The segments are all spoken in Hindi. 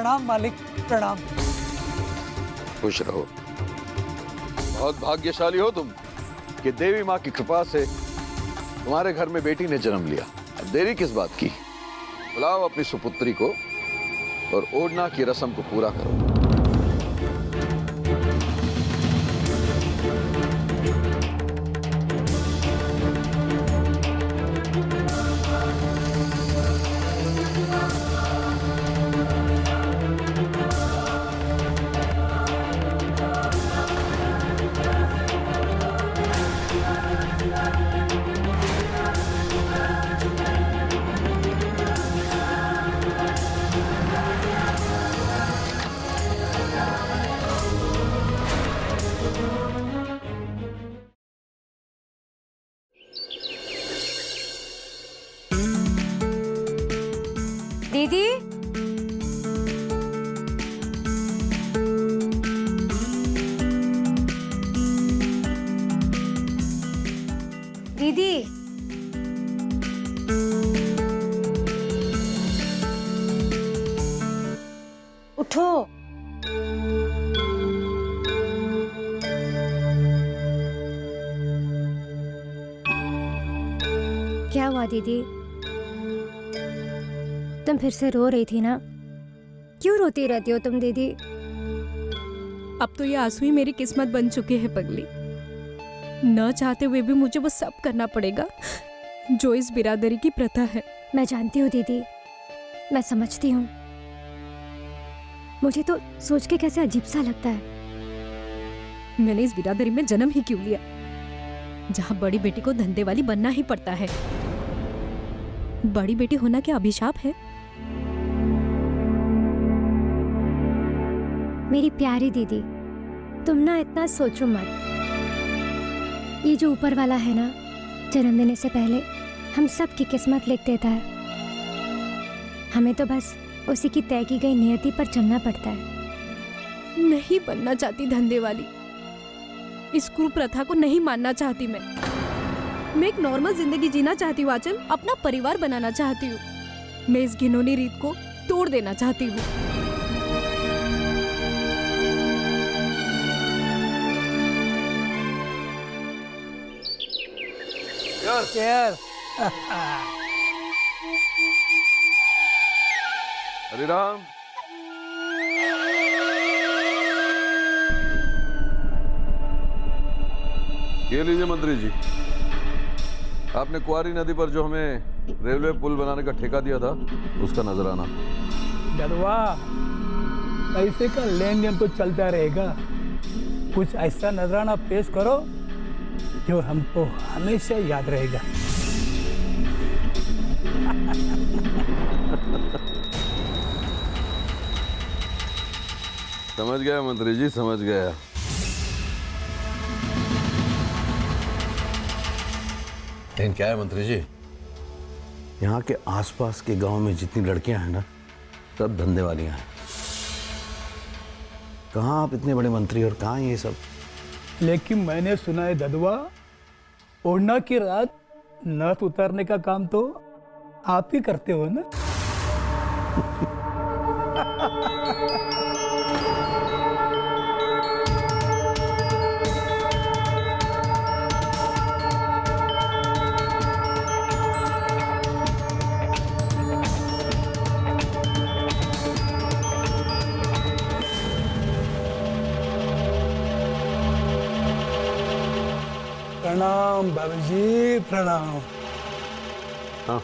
प्रणाम मालिक, प्रणाम। खुश रहो। बहुत भाग्यशाली हो तुम कि देवी माँ की कृपा से तुम्हारे घर में बेटी ने जन्म लिया। अब देरी किस बात की? बुलाओ अपनी सुपुत्री को और ओढ़ना की रस्म को पूरा करो। दीदी, दीदी, उठो। क्या हुआ दीदी? तुम फिर से रो रही थी ना? क्यों रोती रहती हो तुम दीदी? अब तो ये आंसू ही मेरी किस्मत बन चुके हैं पगली। न चाहते हुए भी मुझे वो सब करना पड़ेगा जो इस बिरादरी की प्रथा है। मैं जानती हूँ दीदी, मैं समझती हूँ। मुझे तो सोच के कैसे अजीब सा लगता है। मैंने इस बिरादरी में जन्म ही क्यों लिया जहाँ बड़ी बेटी को धंधे वाली बनना ही पड़ता है। बड़ी बेटी होना क्या अभिशाप है? मेरी प्यारी दीदी, तुम ना इतना सोचो मत। ये जो ऊपर वाला है ना, जन्म देने से पहले हम सब की किस्मत लिख देता है। हमें तो बस उसी की तय की गई नियति पर चलना पड़ता है। नहीं बनना चाहती धंधे वाली। इस कुप्रथा को नहीं मानना चाहती मैं एक नॉर्मल जिंदगी जीना चाहती हूँ आंचल। अपना परिवार बनाना चाहती हूँ। मैं इस घिनौनी रीत को तोड़ देना चाहती हूँ। यार हरे राम। ये लीजिए मंत्री जी, आपने कुआरी नदी पर जो हमें रेलवे पुल बनाने का ठेका दिया था उसका नजराना। गदवा, पैसे का लेन देन तो चलता रहेगा। कुछ ऐसा नजराना पेश करो जो हमको हमेशा याद रहेगा। समझ गया मंत्री जी, समझ गया। लेकिन क्या है मंत्री जी, यहाँ के आसपास के गांव में जितनी लड़कियां हैं ना, सब धंधे वालियां हैं। कहाँ आप इतने बड़े मंत्री और कहाँ ये सब? लेकिन मैंने सुना है ददवा, ओढ़ना की रात नथ उतारने का काम तो आप ही करते हो ना? प्रणाम बाबूजी, प्रणाम। हाँ,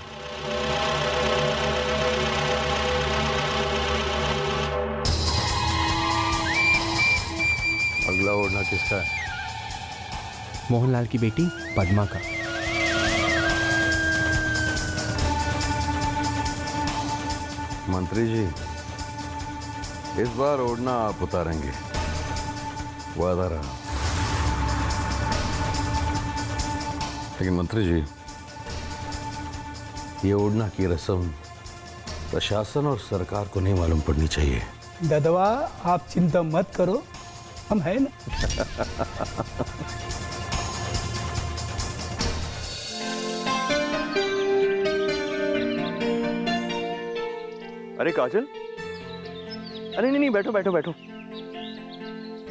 अगला ओढ़ना किसका है? मोहनलाल की बेटी पद्मा का। मंत्री जी, इस बार ओढ़ना आप उतारेंगे, वादा रहा। लेकिन मंत्री जी, ये ओढ़ना की रस्म प्रशासन और सरकार को नहीं मालूम पड़नी चाहिए। ददवा, आप चिंता मत करो, हम हैं ना। अरे काजल, अरे नहीं नहीं, बैठो बैठो बैठो।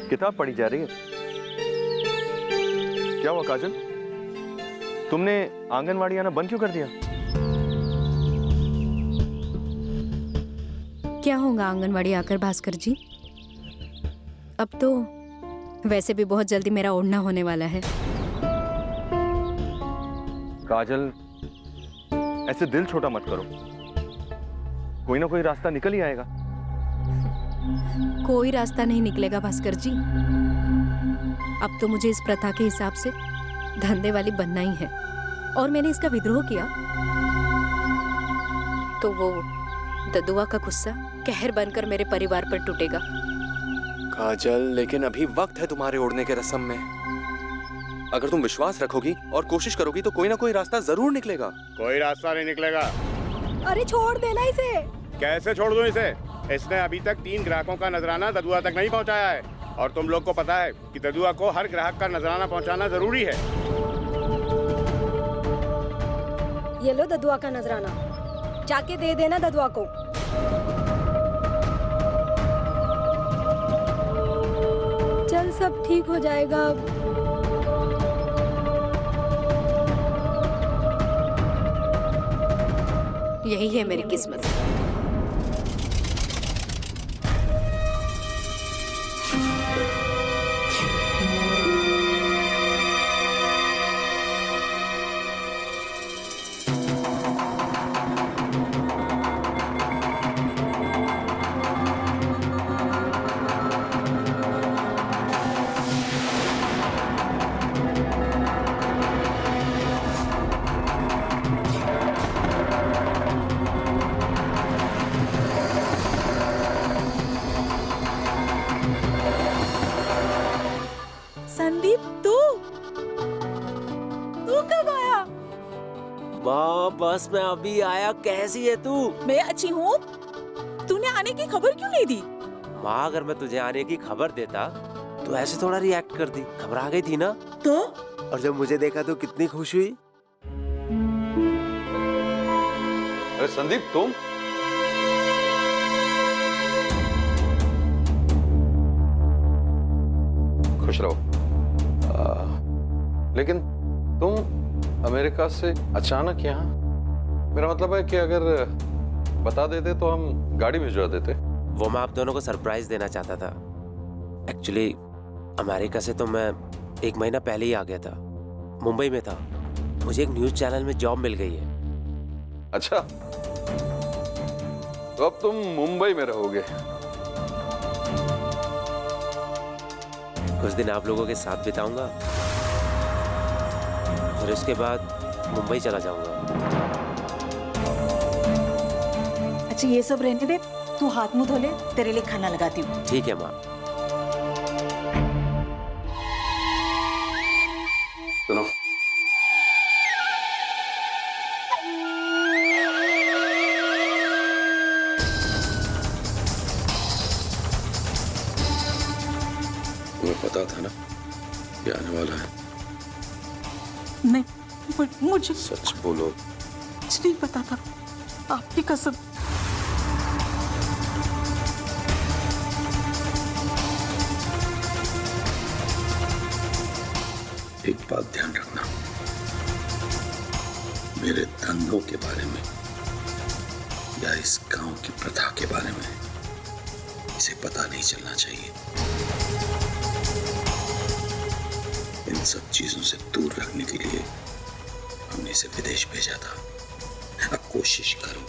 किताब पढ़ी जा रही है। क्या हुआ काजल, तुमने आंगनवाड़ी आना बंद क्यों कर दिया? क्या होगा आंगनवाड़ी आकर भास्कर जी? अब तो वैसे भी बहुत जल्दी मेरा ओढ़ना होने वाला है। काजल, ऐसे दिल छोटा मत करो, कोई ना कोई रास्ता निकल ही आएगा। कोई रास्ता नहीं निकलेगा भास्कर जी। अब तो मुझे इस प्रथा के हिसाब से धंधे वाली बनना ही है, और मैंने इसका विद्रोह किया तो वो ददुआ का गुस्सा कहर बनकर मेरे परिवार पर टूटेगा। काजल, लेकिन अभी वक्त है तुम्हारे ओढ़ने के रस्म में। अगर तुम विश्वास रखोगी और कोशिश करोगी तो कोई ना कोई रास्ता जरूर निकलेगा। कोई रास्ता नहीं निकलेगा। अरे छोड़ देना इसे। कैसे छोड़ दूं इसे? इसने अभी तक 3 ग्राहकों का नजराना ददुआ तक नहीं पहुंचाया है, और तुम लोग को पता है कि ददुआ को हर ग्राहक का नजराना पहुंचाना जरूरी है। ये लो ददुआ का नजराना, जाके दे देना ददुआ को। चल, सब ठीक हो जाएगा। यही है मेरी किस्मत। संदीप, तू कब आया? बस मैं अभी आया। कैसी है तू? मैं अच्छी हूँ। तूने आने की खबर क्यों नहीं दी? माँ, अगर मैं तुझे आने की खबर देता तो ऐसे थोड़ा रिएक्ट करती। घबरा गई थी ना? तो और जब मुझे देखा तो कितनी खुश हुई। अरे संदीप, तुम? खुश रहो। लेकिन तुम अमेरिका से अचानक यहाँ? मेरा मतलब है कि अगर बता देते तो हम गाड़ी भिजवा देते। वो मैं आप दोनों को सरप्राइज देना चाहता था। एक्चुअली अमेरिका से तो मैं 1 महीना पहले ही आ गया था। मुंबई में था। मुझे एक न्यूज चैनल में जॉब मिल गई है। अच्छा, तो अब तुम मुंबई में रहोगे? कुछ दिन आप लोगों के साथ बिताऊंगा, फिर उसके बाद मुंबई चला जाऊंगा। अच्छा, ये सब रहने दे, तू हाथ मुंह धो ले, तेरे लिए खाना लगाती हूँ। ठीक है माँ। सुनो, तुम्हें पता था ना ये आने वाला है? नहीं, मुझे सच बोलो। कुछ नहीं पता था, आपकी कसम। एक बात ध्यान रखना, मेरे धंधों के बारे में या इस गांव की प्रथा के बारे में इसे पता नहीं चलना चाहिए। इन सब चीजों से दूर रखने के लिए हमने इसे विदेश भेजा था। अब कोशिश करो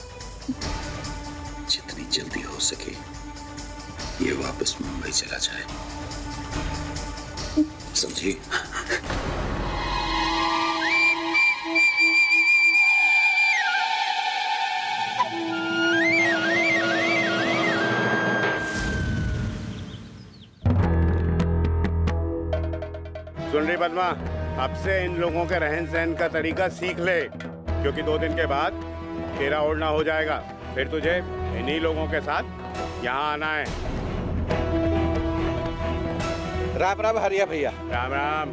जितनी जल्दी हो सके ये वापस मुंबई चला जाए, समझी? सुन रही पद्मा, अब से इन लोगों के रहन सहन का तरीका सीख ले, क्योंकि 2 दिन के बाद तेरा ओढ़ना हो जाएगा। फिर तुझे इन्हीं लोगों के साथ यहाँ आना है। राम राम हरिया भैया। राम राम।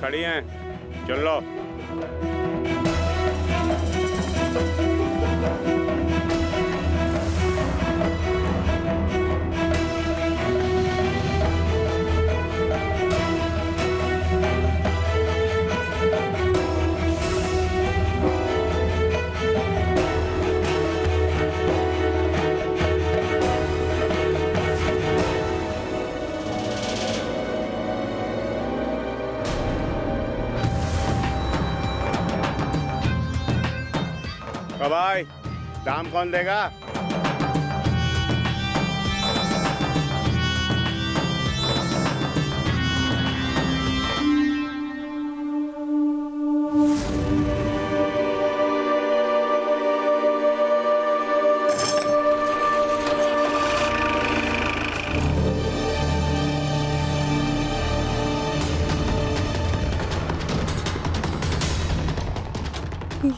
खड़ी हैं, चल लो। भाई दाम कौन देगा?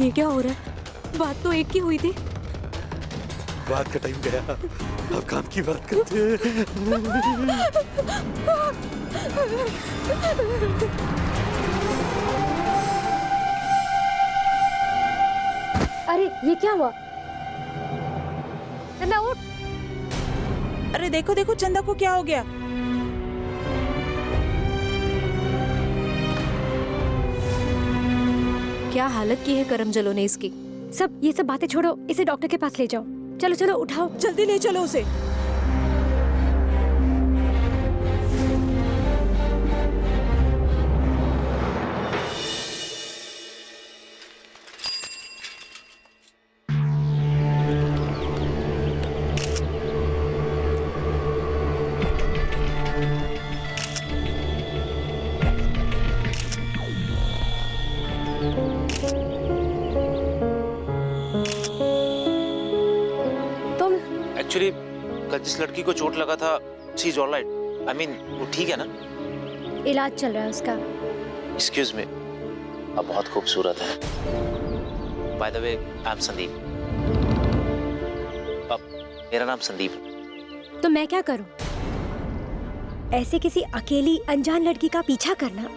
ये क्या हो रहा है? बात तो एक की हुई थी। बात का टाइम गया, अब काम की बात करते हैं। अरे ये क्या हुआ? चंदा उठ। अरे देखो देखो चंदा को क्या हो गया? क्या हालत की है करम जलो ने इसकी। सब ये सब बातें छोड़ो, इसे डॉक्टर के पास ले जाओ। चलो चलो उठाओ। जल्दी ले चलो उसे। एक्चुअली कल जिस लड़की को चोट लगा था, she is alright. I mean वो ठीक है ना? इलाज चल रहा है उसका। एक्सक्यूज मी, अब बहुत खूबसूरत है। By the way, I am Sandeep. अब मेरा नाम संदीप है। तो मैं क्या करूं? ऐसे किसी अकेली अनजान लड़की का पीछा करना,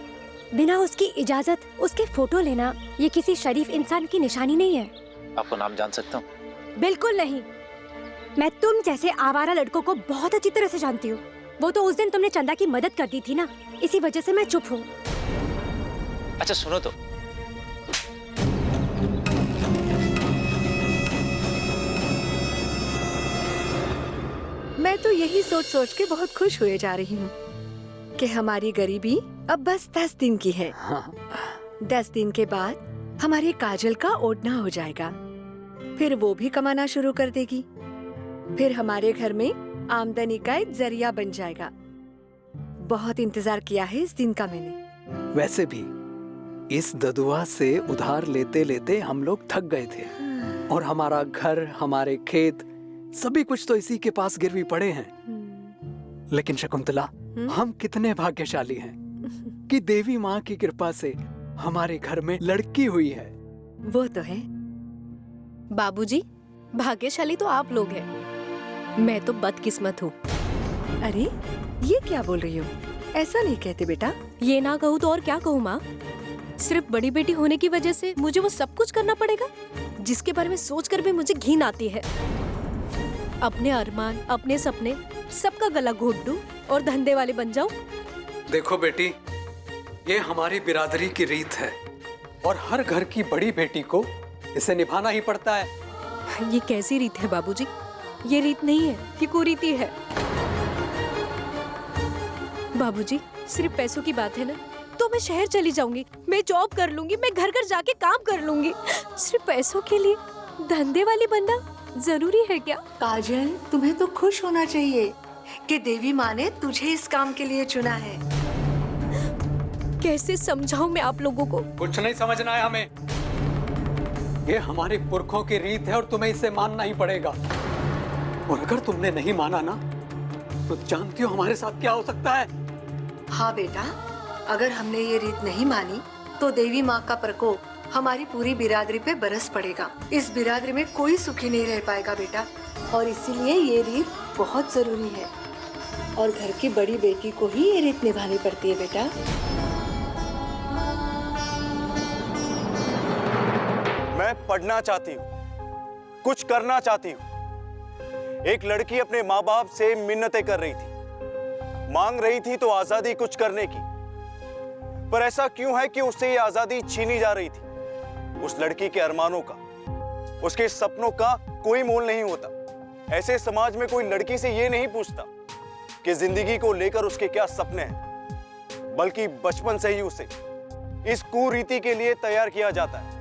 बिना उसकी इजाजत उसके फोटो लेना, ये किसी शरीफ इंसान की निशानी नहीं है। आपको नाम जान सकता हूँ? बिल्कुल नहीं। मैं तुम जैसे आवारा लड़कों को बहुत अच्छी तरह से जानती हूँ। वो तो उस दिन तुमने चंदा की मदद कर दी थी ना, इसी वजह से मैं चुप हूँ। अच्छा सुनो तो, मैं तो यही सोच सोच के बहुत खुश हुए जा रही हूँ कि हमारी गरीबी अब बस 10 दिन की है। 10 दिन के बाद हमारे काजल का ओढ़ना हो जाएगा, फिर वो भी कमाना शुरू कर देगी, फिर हमारे घर में आमदनी का एक जरिया बन जाएगा। बहुत इंतजार किया है इस दिन का मैंने। वैसे भी इस ददुआ से उधार लेते लेते हम लोग थक गए थे, और हमारा घर, हमारे खेत, सभी कुछ तो इसी के पास गिरवी पड़े हैं। लेकिन शकुंतला, हम कितने भाग्यशाली हैं कि देवी माँ की कृपा से हमारे घर में लड़की हुई है। वो तो है। बाबूजी, भाग्यशाली तो आप लोग हैं, मैं तो बदकिस्मत हूँ। अरे ये क्या बोल रही हो? ऐसा नहीं कहते बेटा। ये ना कहूँ तो और क्या कहूँ माँ? सिर्फ बड़ी बेटी होने की वजह से मुझे वो सब कुछ करना पड़ेगा जिसके बारे में सोचकर भी मुझे घिन आती है। अपने अरमान, अपने सपने, सबका गला घोट दूं और धंधे वाले बन जाऊं। देखो बेटी, ये हमारी बिरादरी की रीत है, और हर घर की बड़ी बेटी को इसे निभाना ही पड़ता है। ये कैसी रीत है बाबूजी? ये रीत नहीं है, ये कुरीति है। बाबूजी, सिर्फ पैसों की बात है ना, तो मैं शहर चली जाऊंगी, मैं जॉब कर लूंगी, मैं घर घर जाके काम कर लूंगी। सिर्फ पैसों के लिए धंधे वाली बनना जरूरी है क्या? काजल, तुम्हें तो खुश होना चाहिए कि देवी माँ ने तुझे इस काम के लिए चुना है। कैसे समझाऊं मैं आप लोगों को? कुछ नहीं समझना है हमें। ये हमारे पुरखों की रीत है और तुम्हें इसे मानना ही पड़ेगा। और अगर तुमने नहीं माना ना, तो जानती हो हमारे साथ क्या हो सकता है? हाँ बेटा, अगर हमने ये रीत नहीं मानी तो देवी माँ का प्रकोप हमारी पूरी बिरादरी पे बरस पड़ेगा। इस बिरादरी में कोई सुखी नहीं रह पाएगा बेटा, और इसीलिए ये रीत बहुत जरूरी है, और घर की बड़ी बेटी को ही ये रीत निभानी पड़ती है बेटा। मैं पढ़ना चाहती हूँ, कुछ करना चाहती हूँ। एक लड़की अपने माँ बाप से मिन्नतें कर रही थी, मांग रही थी तो आजादी कुछ करने की, पर ऐसा क्यों है कि उससे ये आजादी छीनी जा रही थी? उस लड़की के अरमानों का, उसके सपनों का कोई मोल नहीं होता। ऐसे समाज में कोई लड़की से ये नहीं पूछता कि जिंदगी को लेकर उसके क्या सपने हैं, बल्कि बचपन से ही उसे इस कुरीति के लिए तैयार किया जाता है।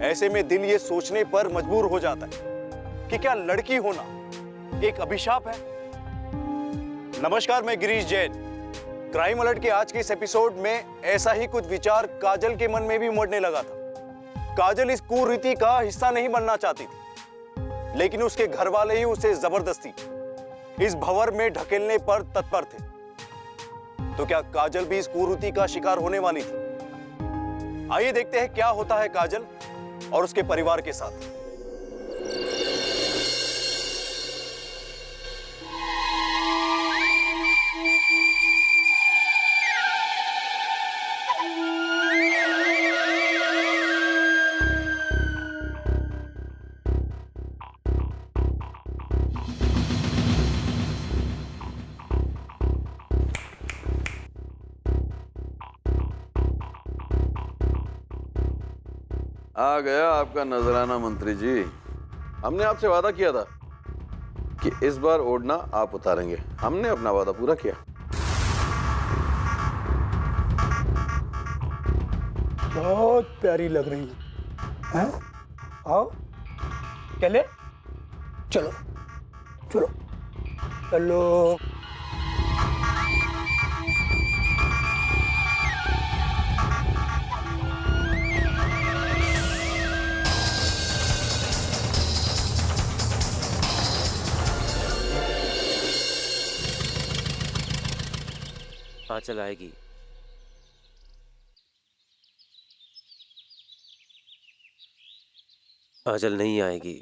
ऐसे में दिल ये सोचने पर मजबूर हो जाता है कि क्या लड़की होना एक अभिशाप है। नमस्कार, मैं गिरीश जैन। क्राइम अलर्ट के आज के इस एपिसोड में ऐसा ही कुछ विचार काजल के मन में भी उमड़ने लगा था। काजल इस कुरीति का हिस्सा नहीं बनना चाहती थी, लेकिन उसके घर वाले ही उसे जबरदस्ती इस भंवर में ढकेलने पर तत्पर थे। तो क्या काजल भी इस कुरीति का शिकार होने वाली थी? आइए देखते हैं क्या होता है काजल और उसके परिवार के साथ। आ गया आपका नजराना मंत्री जी। हमने आपसे वादा किया था कि इस बार ओढ़ना आप उतारेंगे। हमने अपना वादा पूरा किया। बहुत प्यारी लग रही हैं। आओ चले, चलो चलो चलो। आंचल आएगी। आंचल नहीं आएगी।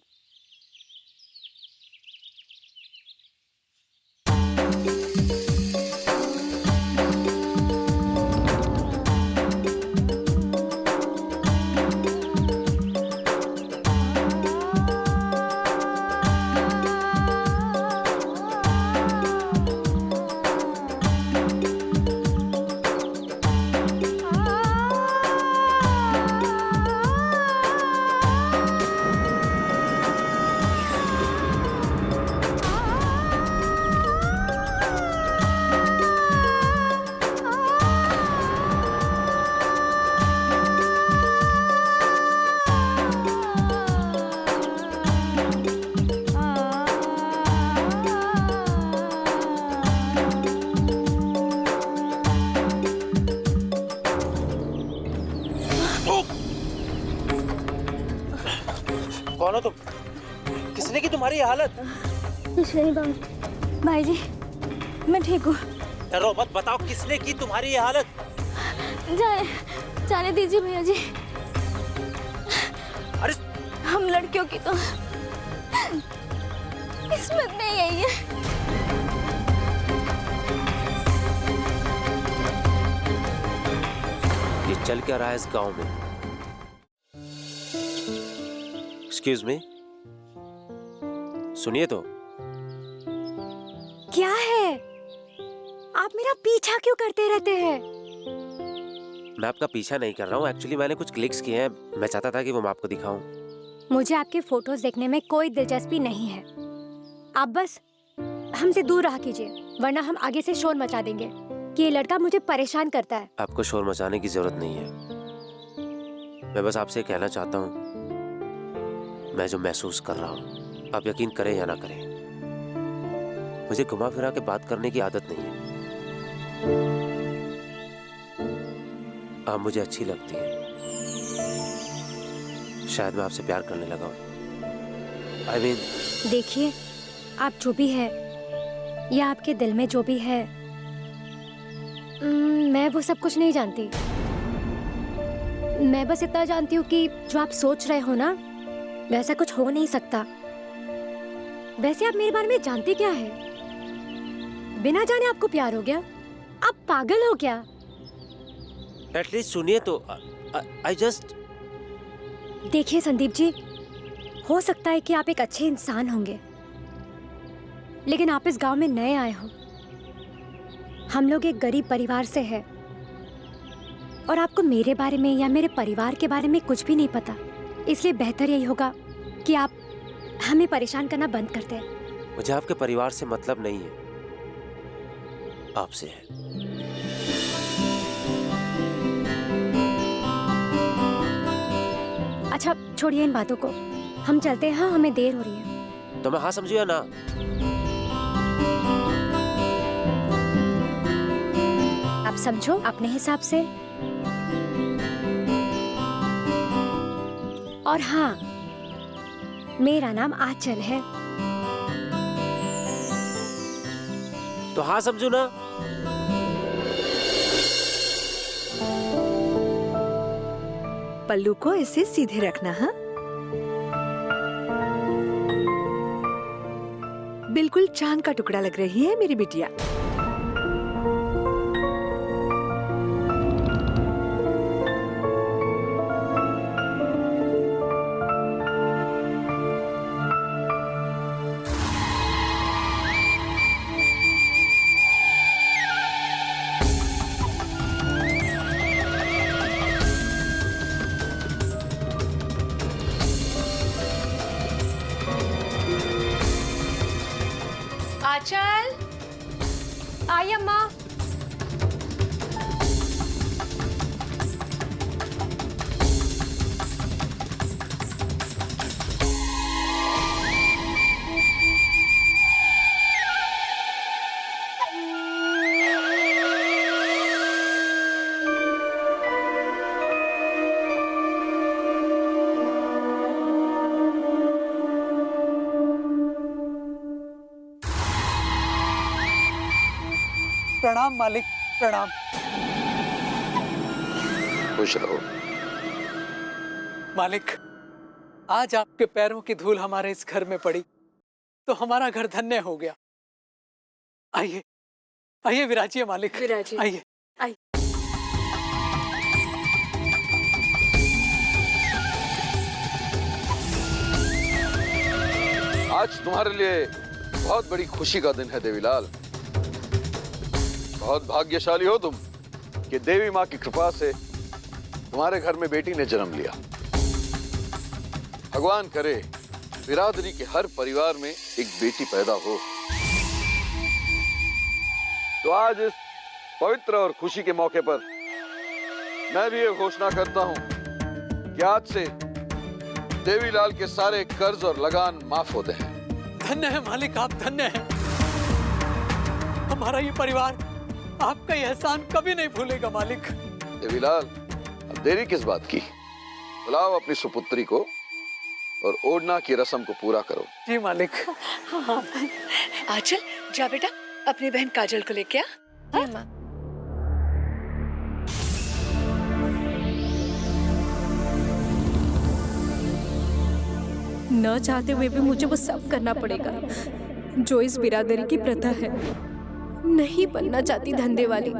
कौन हो तुम? किसने की तुम्हारी हालत? कुछ नहीं भाई जी, मैं ठीक हूँ। डरो मत, बताओ किसने की तुम्हारी ये हालत? जाने दीजिए भैया जी। अरे हम लड़कियों की तो किस्मत में यही है। ये चल क्या रहा है इस गांव में? एक्सक्यूज मी, सुनिए तो। क्या है? आप मेरा पीछा क्यों करते रहते हैं? मैं आपका पीछा नहीं कर रहा हूँ। एक्चुअली मैंने कुछ क्लिक्स किए हैं, मैं चाहता था कि वो मैं आपको दिखाऊं। मुझे आपके फोटोज देखने में कोई दिलचस्पी नहीं है। आप बस हमसे दूर रहा कीजिए, वरना हम आगे से शोर मचा देंगे कि ये लड़का मुझे परेशान करता है। आपको शोर मचाने की जरूरत नहीं है। मैं बस आपसे कहना चाहता हूँ, मैं जो महसूस कर रहा हूँ, आप यकीन करें या ना करें, मुझे घुमा फिरा के बात करने की आदत नहीं है। आप मुझे अच्छी लगती हैं। शायद मैं आपसे प्यार करने लगा हूँ। I mean, देखिए, आप जो भी है या आपके दिल में जो भी है, मैं वो सब कुछ नहीं जानती। मैं बस इतना जानती हूँ कि जो आप सोच रहे हो ना, वैसा कुछ हो नहीं सकता। वैसे आप मेरे बारे में जानते क्या है? बिना जाने आपको प्यार हो गया? आप पागल हो क्या? एटलीस्ट सुनिए तो। I just... देखिए संदीप जी, हो सकता है कि आप एक अच्छे इंसान होंगे, लेकिन आप इस गांव में नए आए हो। हम लोग एक गरीब परिवार से हैं और आपको मेरे बारे में या मेरे परिवार के बारे में कुछ भी नहीं पता। इसलिए बेहतर यही होगा कि आप हमें परेशान करना बंद कर दें। मुझे आपके परिवार से मतलब नहीं है, आपसे है। अच्छा छोड़िए इन बातों को, हम चलते हैं। हाँ, हमें देर हो रही है। तो मैं हाँ समझू या ना? आप समझो अपने हिसाब से। और हाँ, मेरा नाम आंचल है। तो हाँ समझू ना? पल्लू को इसे सीधे रखना। हाँ, बिल्कुल चांद का टुकड़ा लग रही है मेरी बिटिया। आंचल, आई अम्मा। प्रणाम मालिक, प्रणाम। खुश रहो। मालिक, आज आपके पैरों की धूल हमारे इस घर में पड़ी तो हमारा घर धन्य हो गया। आइए आइए विराजिए मालिक, विराजिए। आइए। आइए। आज तुम्हारे लिए बहुत बड़ी खुशी का दिन है देवीलाल। बहुत भाग्यशाली हो तुम कि देवी माँ की कृपा से तुम्हारे घर में बेटी ने जन्म लिया। भगवान करे बिरादरी के हर परिवार में एक बेटी पैदा हो। तो आज इस पवित्र और खुशी के मौके पर मैं भी ये घोषणा करता हूं कि आज से देवीलाल के सारे कर्ज और लगान माफ होते हैं। धन्य है मालिक, आप धन्य हैं। हमारा ये परिवार आपका ये एहसान कभी नहीं भूलेगा मालिक। देवीलाल, अब देरी किस बात की? बुलाओ अपनी सुपुत्री को और ओढ़ना की रस्म को पूरा करो। जी मालिक। हाँ। आंचल, जा बेटा अपनी बहन काजल को लेके आ। हाँ? न चाहते हुए भी मुझे वो सब करना पड़ेगा जो इस बिरादरी की प्रथा है। नहीं बनना चाहती धंधे वाली।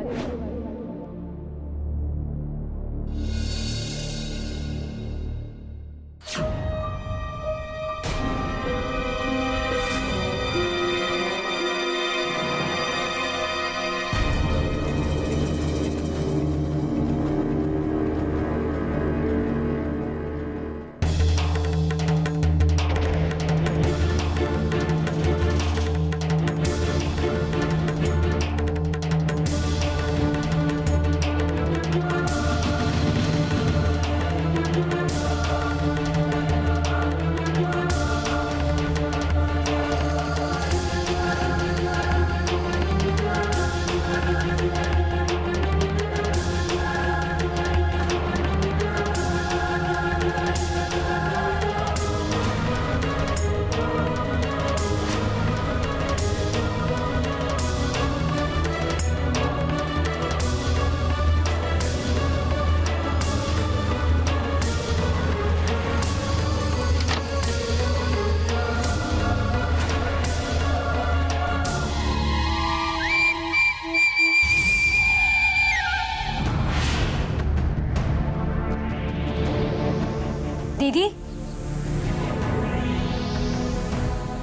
दीदी,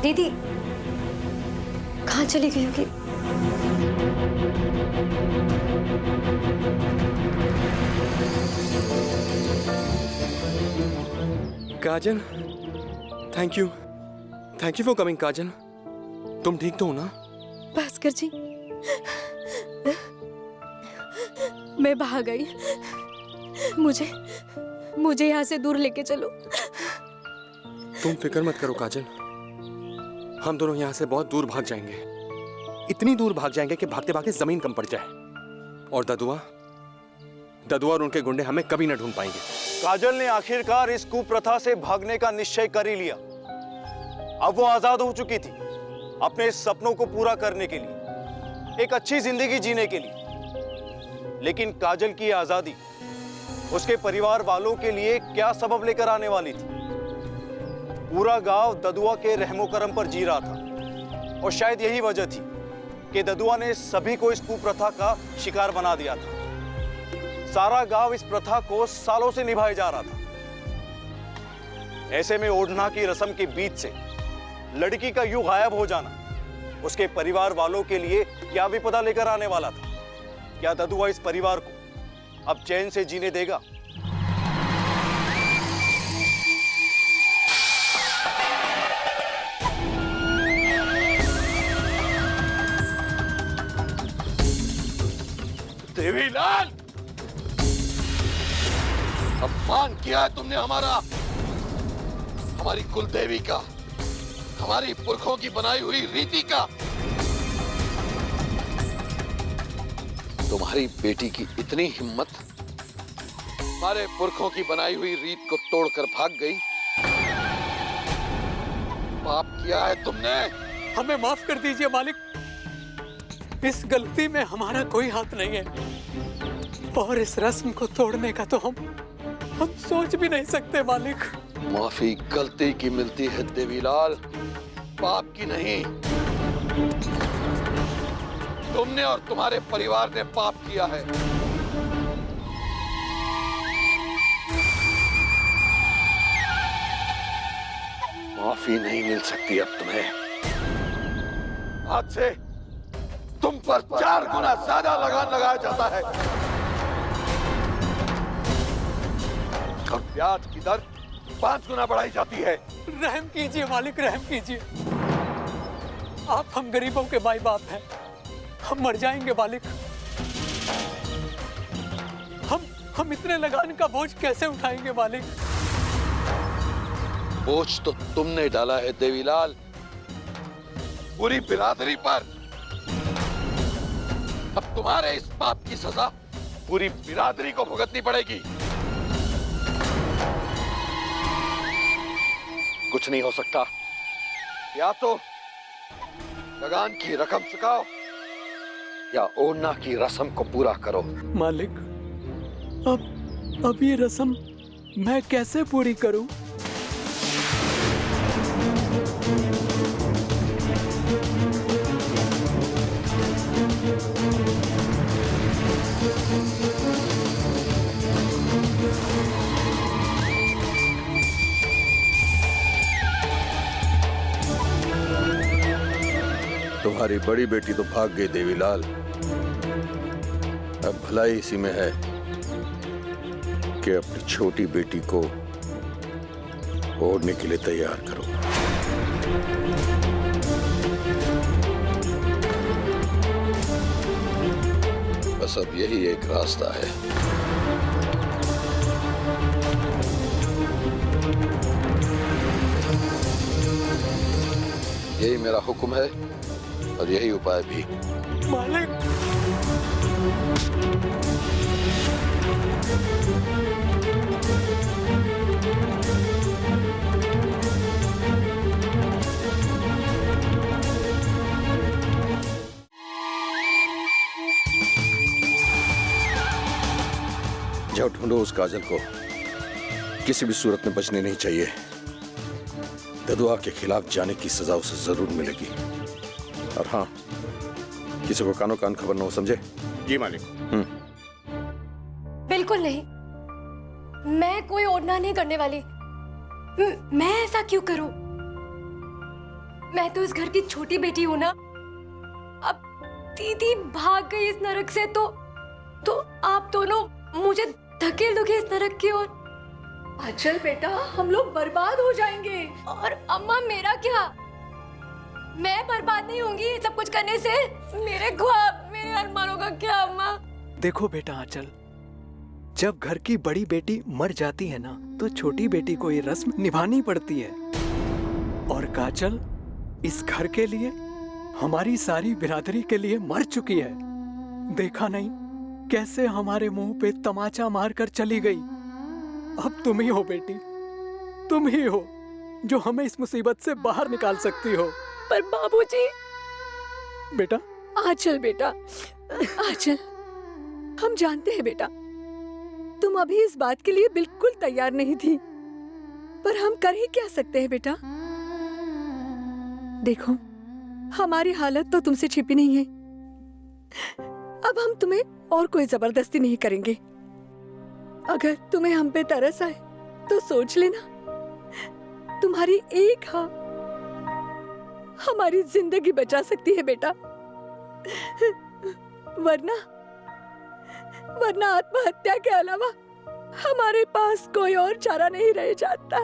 दीदी कहाँ चली गई होगी? काजल, थैंक यू फॉर कमिंग। काजल, तुम ठीक तो हो ना? भास्कर जी, मैं भाग गई। मुझे यहाँ से दूर लेके चलो। तुम फिक्र मत करो काजल, हम दोनों यहाँ से बहुत दूर भाग जाएंगे, इतनी दूर भाग जाएंगे कि भागते भागते जमीन कम पड़ जाए, और ददुआ और उनके गुंडे हमें कभी न ढूंढ पाएंगे। काजल ने आखिरकार इस कुप्रथा से भागने का निश्चय कर ही लिया। अब वो आजाद हो चुकी थी अपने सपनों को पूरा करने के लिए, एक अच्छी जिंदगी जीने के लिए। लेकिन काजल की आजादी उसके परिवार वालों के लिए क्या सबब लेकर आने वाली थी? पूरा गांव ददुआ के रहमो करम पर जी रहा था, और शायद यही वजह थी कि ददुआ ने सभी को इस कुप्रथा का शिकार बना दिया था। सारा गांव इस प्रथा को सालों से निभाए जा रहा था। ऐसे में ओढ़ना की रस्म के बीच से लड़की का यूं गायब हो जाना उसके परिवार वालों के लिए क्या विपदा लेकर आने वाला था? क्या ददुआ इस परिवार को अब चैन से जीने देगा? देवीलाल, अपमान किया है तुमने हमारी कुल देवी का, हमारी पुरखों की बनाई हुई रीति का। तुम्हारी बेटी की इतनी हिम्मत, हमारे पुरखों की बनाई हुई रीत को तोड़कर भाग गई। पाप किया है तुमने। हमें माफ कर दीजिए मालिक, इस गलती में हमारा कोई हाथ नहीं है, और इस रस्म को तोड़ने का तो हम सोच भी नहीं सकते मालिक। माफी गलती की मिलती है देवीलाल, पाप की नहीं। तुमने और तुम्हारे परिवार ने पाप किया है। माफी नहीं मिल सकती अब तुम्हें। आज से तुम पर 4 गुना ज्यादा लगान लगाया जाता है, और ब्याज की दर 5 गुना बढ़ाई जाती है। रहम कीजिए मालिक, रहम कीजिए। आप हम गरीबों के माई बाप हैं, हम मर जाएंगे मालिक। हम इतने लगान का बोझ कैसे उठाएंगे मालिक? बोझ तो तुमने डाला है देवीलाल, पूरी बिरादरी पर। अब तुम्हारे इस पाप की सजा पूरी बिरादरी को भुगतनी पड़ेगी। कुछ नहीं हो सकता, या तो लगान की रकम चुकाओ या ओढ़ना की रस्म को पूरा करो। मालिक, अब ये रस्म मैं कैसे पूरी करूं? तुम्हारी बड़ी बेटी तो भाग गई देवीलाल, अब भलाई इसी में है कि अपनी छोटी बेटी को ओढ़ने के लिए तैयार करो। बस अब यही एक रास्ता है। यही मेरा हुक्म है और यही उपाय भी। मालिक, जाओ ढूंढो उस काजल को, किसी भी सूरत में बचने नहीं चाहिए। ददुआ के खिलाफ जाने की सजा उसे जरूर मिलेगी। और हाँ, किसी को कानो कान खबर न हो, समझे? जी मालिक। बिल्कुल नहीं, मैं कोई ओढ़ना नहीं करने वाली। मैं ऐसा क्यों करूं? मैं तो इस घर की छोटी बेटी हूं ना। अब दीदी भाग गई इस नरक से तो आप दोनों मुझे धकेल दोगे इस नरक की ओर। अचल बेटा, हम लोग बर्बाद हो जाएंगे। और अम्मा, मेरा क्या? मैं बर्बाद नहीं होंगी सब कुछ करने से। मेरे ख्वाब, मेरे अरमानों का क्या अम्मा? देखो बेटा आंचल, जब घर की बड़ी बेटी मर जाती है ना, तो छोटी बेटी को ये रस्म निभानी पड़ती है। और काजल इस घर के लिए, हमारी सारी बिरादरी के लिए मर चुकी है। देखा नहीं कैसे हमारे मुंह पे तमाचा मारकर चली गई। अब तुम ही हो बेटी, तुम ही हो जो हमें इस मुसीबत से बाहर निकाल सकती हो। पर बाबूजी। बेटा आंचल, बेटा आंचल, हम जानते हैं बेटा, तुम अभी इस बात के लिए बिल्कुल तैयार नहीं थी, पर हम कर ही क्या सकते हैं बेटा। देखो, हमारी हालत तो तुमसे छिपी नहीं है। अब हम तुम्हें और कोई जबरदस्ती नहीं करेंगे। अगर तुम्हें हम पे तरस आए तो सोच लेना, तुम्हारी एक हाँ हमारी जिंदगी बचा सकती है बेटा। वरना आत्महत्या के अलावा हमारे पास कोई और चारा नहीं रह जाता।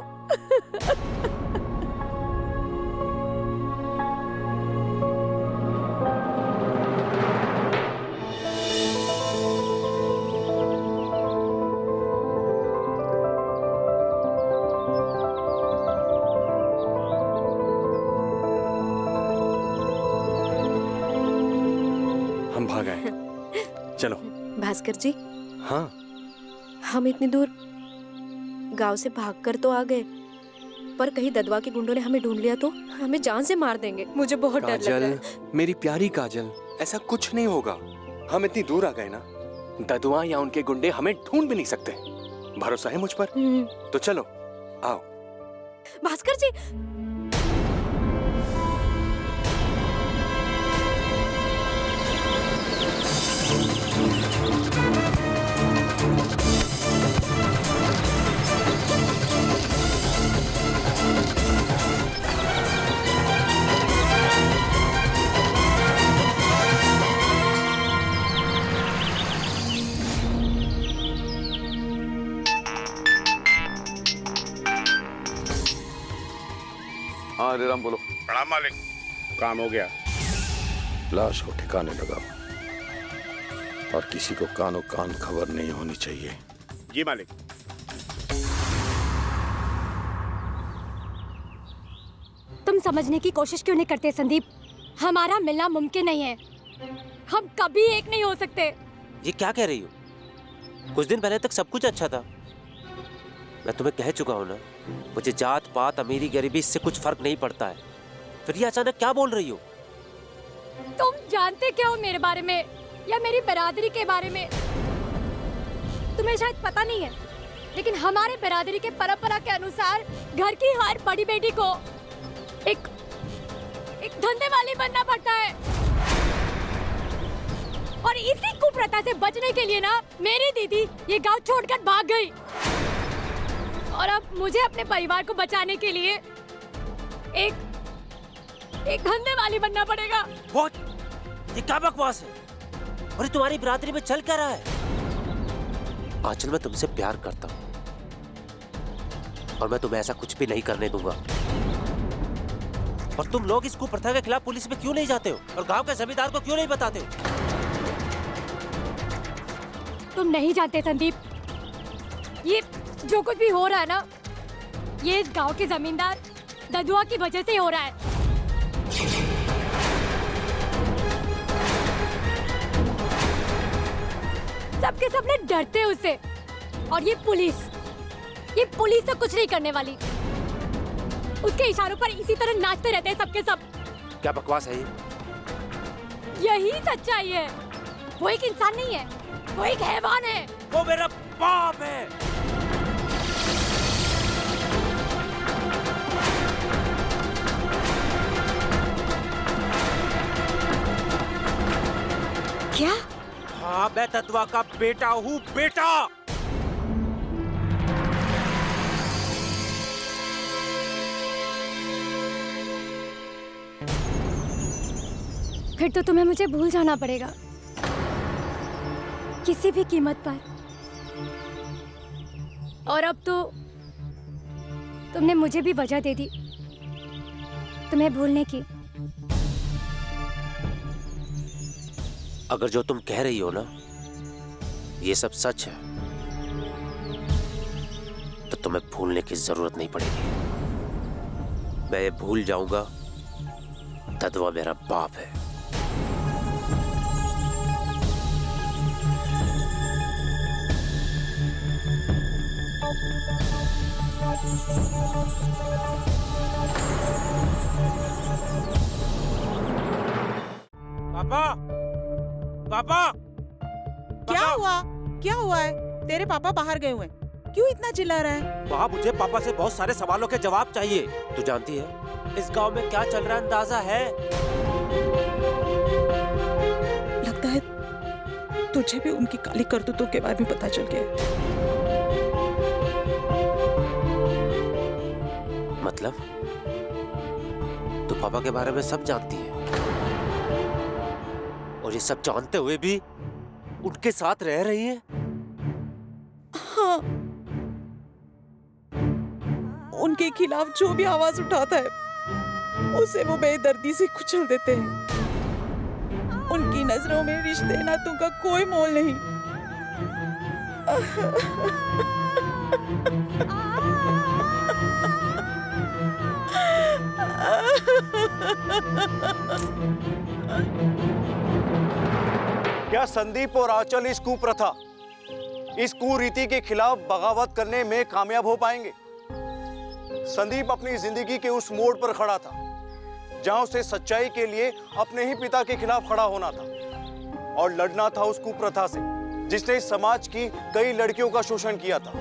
हम भाग आए। चलो। भास्कर जी। हाँ। हम इतनी दूर गांव से भागकर तो आ गए, पर कहीं ददवा के गुंडों ने हमें ढूंढ लिया तो हमें जान से मार देंगे। मुझे बहुत डर लग रहा है। मेरी प्यारी काजल, ऐसा कुछ नहीं होगा। हम इतनी दूर आ गए ना, ददुआ या उनके गुंडे हमें ढूंढ भी नहीं सकते। भरोसा है मुझ पर? तो चलो, आओ। भास्कर जी। हाँ हरे राम, बोलो। प्रणाम मालिक, काम हो गया। लाश को ठिकाने लगाओ और किसी को कानो कान खबर नहीं होनी चाहिए। जी मालिक। तुम समझने की कोशिश क्यों नहीं करते संदीप? हमारा मिलना मुमकिन नहीं है। हम कभी एक नहीं हो सकते। ये क्या कह रही हो? कुछ दिन पहले तक सब कुछ अच्छा था। मैं तुम्हें कह चुका हूं ना, मुझे जात पात अमीरी गरीबी इससे कुछ फर्क नहीं पड़ता है। फिर ये अचानक क्या बोल रही हो? तुम जानते क्या हो मेरे बारे में या मेरी बिरादरी के बारे में? तुम्हें शायद पता नहीं है, लेकिन हमारे बिरादरी के परंपरा के अनुसार घर की हर बड़ी बेटी को एक धंधे वाली बनना पड़ता है। और इसी कुप्रथा से बचने के लिए ना मेरी दीदी ये गांव छोड़कर भाग गई। और अब मुझे अपने परिवार को बचाने के लिए एक धंधे वाली बनना पड़ेगा। What? ये क्या बकवास है? और तुम्हारी बिरादरी में चल क्या रहा है? आंचल, मैं तुमसे प्यार करता हूँ और मैं तुम्हें ऐसा कुछ भी नहीं करने दूंगा। और तुम लोग इस कुप्रथा के खिलाफ पुलिस में क्यों नहीं जाते हो और गांव के जमींदार को क्यों नहीं बताते हो? तुम नहीं जानते संदीप, ये जो कुछ भी हो रहा है ना, ये इस गांव के जमींदार ददुआ की वजह से हो रहा है। सबके सबने डरते हैं उससे। और ये पुलिस तो कुछ नहीं करने वाली। उसके इशारों पर इसी तरह नाचते रहते हैं सबके सब। क्या बकवास है ये? यही सच्चाई है। वो एक इंसान नहीं है, वो एक हैवान है। वो मेरा बाप है। क्या? हाँ, मैं ददुआ का बेटा हूँ, बेटा। फिर तो तुम्हें मुझे भूल जाना पड़ेगा, किसी भी कीमत पर। और अब तो तुमने मुझे भी वजह दे दी तुम्हें भूलने की। अगर जो तुम कह रही हो ना ये सब सच है तो तुम्हें भूलने की जरूरत नहीं पड़ेगी। मैं ये भूल जाऊंगा ददवा मेरा बाप है। पापा, पापा, क्या हुआ? क्या हुआ है? तेरे पापा बाहर गए हुए हैं। क्यों इतना चिल्ला रहा है? वहाँ मुझे पापा से बहुत सारे सवालों के जवाब चाहिए। तू जानती है इस गांव में क्या चल रहा है, अंदाजा है? लगता है तुझे भी उनकी काली करतूतों के बारे में पता चल गया। मतलब तू पापा के बारे में सब जानती है और ये सब जानते हुए भी उनके साथ रह रही है? हाँ, उनके खिलाफ जो भी आवाज उठाता है उसे वो बेदर्दी से कुचल देते हैं। उनकी नजरों में रिश्ते नातों का कोई मोल नहीं। क्या संदीप और आंचल इस कुप्रथा, इस कुरीति के खिलाफ बगावत करने में कामयाब हो पाएंगे? संदीप अपनी जिंदगी के उस मोड़ पर खड़ा था जहां उसे सच्चाई के लिए अपने ही पिता के खिलाफ खड़ा होना था और लड़ना था उस कुप्रथा से जिसने समाज की कई लड़कियों का शोषण किया था।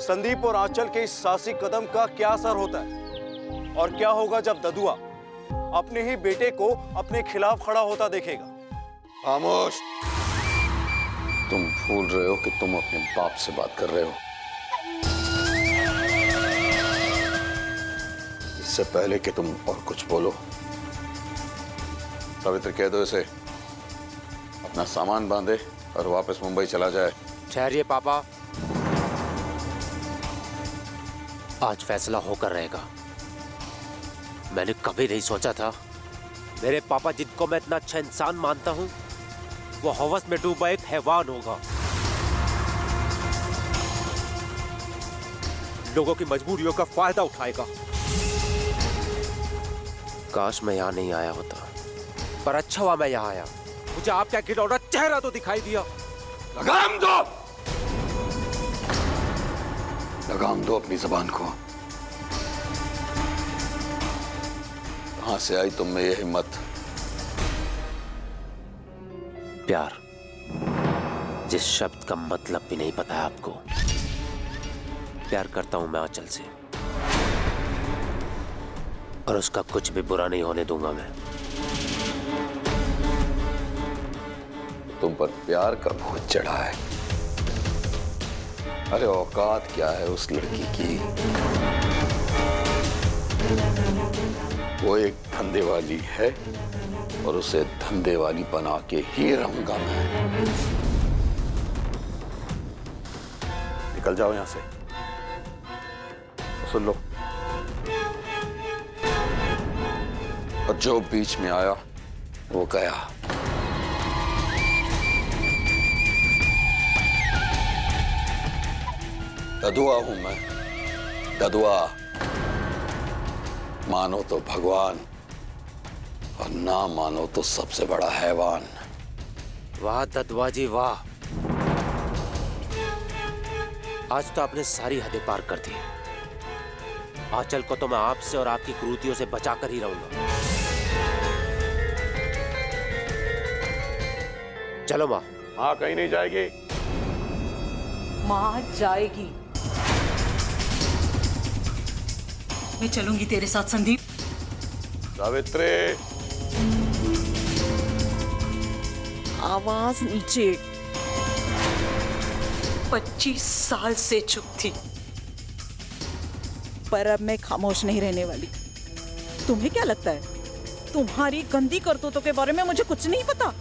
संदीप और आंचल के इस साहसिक कदम का क्या असर होता है और क्या होगा जब ददुआ अपने ही बेटे को अपने खिलाफ खड़ा होता देखेगा? खामोश। तुम भूल रहे हो कि तुम अपने बाप से बात कर रहे हो। इससे पहले कि तुम और कुछ बोलो, सावित्री कह दो इसे अपना सामान बांधे और वापस मुंबई चला जाए। ठहरिए पापा, आज फैसला होकर रहेगा। मैंने कभी नहीं सोचा था मेरे पापा, जिनको मैं इतना अच्छा इंसान मानता हूं, वो हवस में डूबा एक हैवान होगा। लोगों की मजबूरियों का फायदा उठाएगा। काश मैं यहाँ नहीं आया होता, पर अच्छा हुआ मैं यहाँ आया। मुझे आपका घिनौना चेहरा तो दिखाई दिया। लगाम दो, लगाम दो अपनी जबान को। कहां से आई तुम में ये हिम्मत? प्यार, जिस शब्द का मतलब भी नहीं पता है आपको। प्यार करता हूं मैं आंचल से और उसका कुछ भी बुरा नहीं होने दूंगा मैं। तुम पर प्यार का भूत चढ़ा है। अरे औकात क्या है उस लड़की की? वो एक धंधे वाली है और उसे धंधे वाली बना के ही रहूंगा मैं। निकल जाओ यहां से। सुन लो, और जो बीच में आया वो गया। ददुआ हूं मैं, ददुआ। मानो तो भगवान और ना मानो तो सबसे बड़ा हैवान। वाह ददुआ जी वाह, आज तो आपने सारी हदें पार कर दी। आंचल को तो मैं आपसे और आपकी क्रूरतियों से बचाकर ही रहूंगा। चलो माँ। माँ कहीं नहीं जाएगी। माँ जाएगी। मैं चलूंगी तेरे साथ संदीप। सावित्री, आवाज नीचे। 25 साल से चुप थी, पर अब मैं खामोश नहीं रहने वाली। तुम्हें क्या लगता है तुम्हारी गंदी करतूतों के बारे में मुझे कुछ नहीं पता?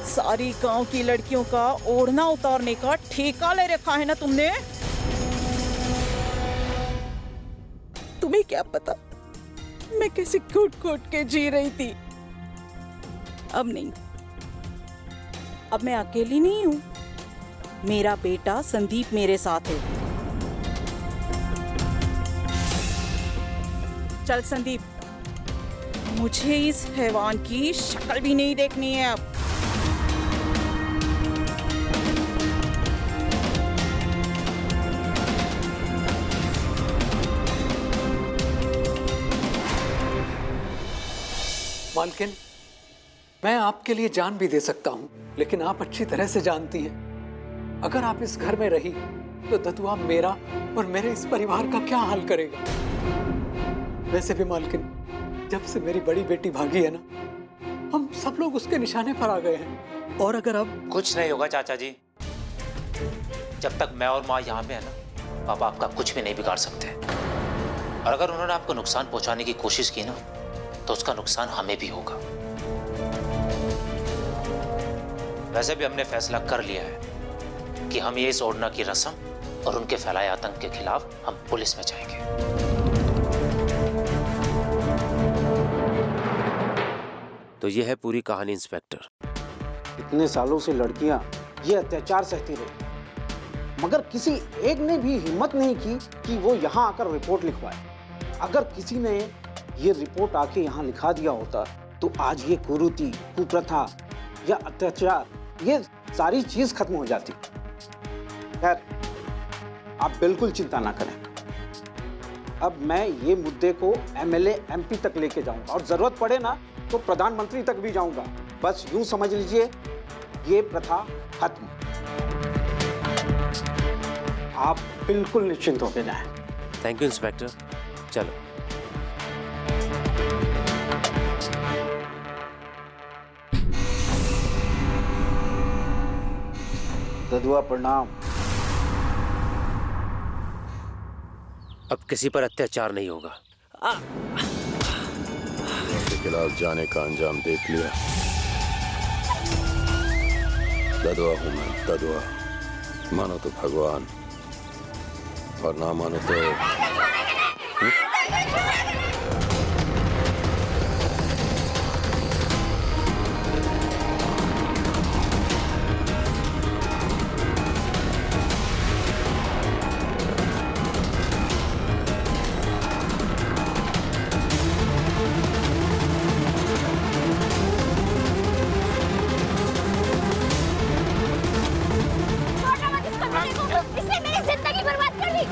सारी गांव की लड़कियों का ओढ़ना उतारने का ठेका ले रखा है ना तुमने। तुम्हें क्या पता मैं कैसे घुट-घुट के जी रही थी। अब नहीं, अब मैं अकेली नहीं हूं। मेरा बेटा संदीप मेरे साथ है। चल संदीप, मुझे इस हैवान की शक्ल भी नहीं देखनी है अब। मालकिन, मैं आपके लिए जान भी दे सकता हूँ, लेकिन आप अच्छी तरह से जानती हैं, अगर आप इस घर में रही तो ददुआ मेरा और मेरे इस परिवार का क्या हाल करेगा। वैसे भी मालकिन, जब से मेरी बड़ी बेटी भागी है ना, हम सब लोग उसके निशाने पर आ गए हैं। और अगर अब कुछ नहीं होगा चाचा जी, जब तक मैं और माँ यहाँ पे है ना, पापा आपका कुछ भी नहीं बिगाड़ सकते। और अगर उन्होंने आपको नुकसान पहुंचाने की कोशिश की ना, तो उसका नुकसान हमें भी होगा। वैसे भी हमने फैसला कर लिया है कि हम ये इस ओढ़ना की रस्म और उनके फैलाए आतंक के खिलाफ हम पुलिस में जाएंगे। तो ये है पूरी कहानी इंस्पेक्टर। इतने सालों से लड़कियां ये अत्याचार सहती रही, मगर किसी एक ने भी हिम्मत नहीं की कि वो यहाँ आकर रिपोर्ट लिखवाए। अगर किसी ने ये रिपोर्ट आके यहाँ लिखा दिया होता तो आज ये कुरीति, कुप्रथा या अत्याचार, ये सारी चीज खत्म हो जाती। खैर, आप बिल्कुल चिंता ना करें। अब मैं ये मुद्दे को एमएलए एमपी तक लेके जाऊंगा और जरूरत पड़े ना तो प्रधानमंत्री तक भी जाऊंगा। बस यूं समझ लीजिए, ये प्रथा खत्म। आप बिल्कुल निश्चिंत होकर जाएं। Thank you inspector. चलो। ददुआ प्रणाम। अब किसी पर अत्याचार नहीं होगा। के खिलाफ जाने का अंजाम देख लिया। ददुआ हूं मैं, ददुआ। मानो तो भगवान और ना मानो तो इसने मेरी जिंदगी बर्बाद कर दी।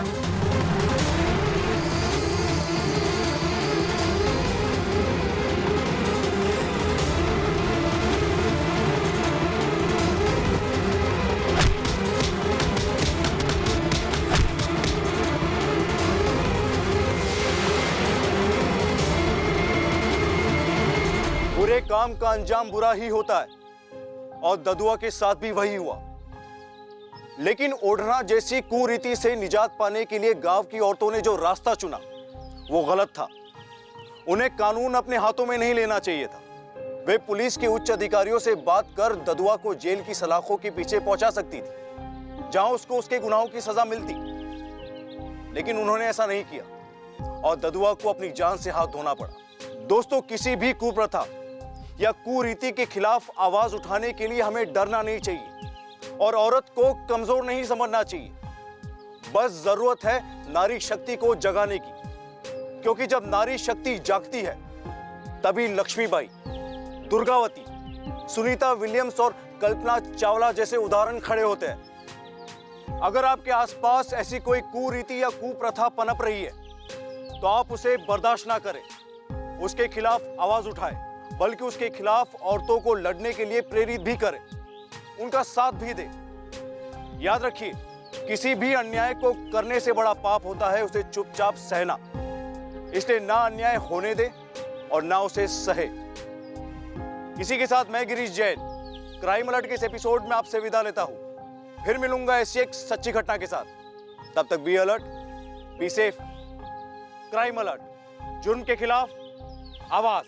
बुरे काम का अंजाम बुरा ही होता है और ददुआ के साथ भी वही हुआ। लेकिन ओढ़ना जैसी कुरीति से निजात पाने के लिए गांव की औरतों ने जो रास्ता चुना वो गलत था। उन्हें कानून अपने हाथों में नहीं लेना चाहिए था। वे पुलिस के उच्च अधिकारियों से बात कर ददुआ को जेल की सलाखों के पीछे पहुंचा सकती थी, जहां उसको उसके गुनाहों की सजा मिलती। लेकिन उन्होंने ऐसा नहीं किया और ददुआ को अपनी जान से हाथ धोना पड़ा। दोस्तों, किसी भी कुप्रथा या कुरीति के खिलाफ आवाज उठाने के लिए हमें डरना नहीं चाहिए और औरत को कमजोर नहीं समझना चाहिए। बस जरूरत है नारी शक्ति को जगाने की, क्योंकि जब नारी शक्ति जागती है तभी लक्ष्मीबाई, दुर्गावती, सुनीता विलियम्स और कल्पना चावला जैसे उदाहरण खड़े होते हैं। अगर आपके आसपास ऐसी कोई कुरीति या कुप्रथा पनप रही है तो आप उसे बर्दाश्त ना करें, उसके खिलाफ आवाज उठाएं, बल्कि उसके खिलाफ औरतों को लड़ने के लिए प्रेरित भी करें, उनका साथ भी दें। याद रखिए, किसी भी अन्याय को करने से बड़ा पाप होता है उसे चुपचाप सहना। इसलिए ना अन्याय होने दे और ना उसे सहे। इसी के साथ मैं गिरीश जैन क्राइम अलर्ट के इस एपिसोड में आपसे विदा लेता हूं। फिर मिलूंगा ऐसी एक सच्ची घटना के साथ। तब तक be alert, be safe. Crime alert, जुर्म के खिलाफ आवाज।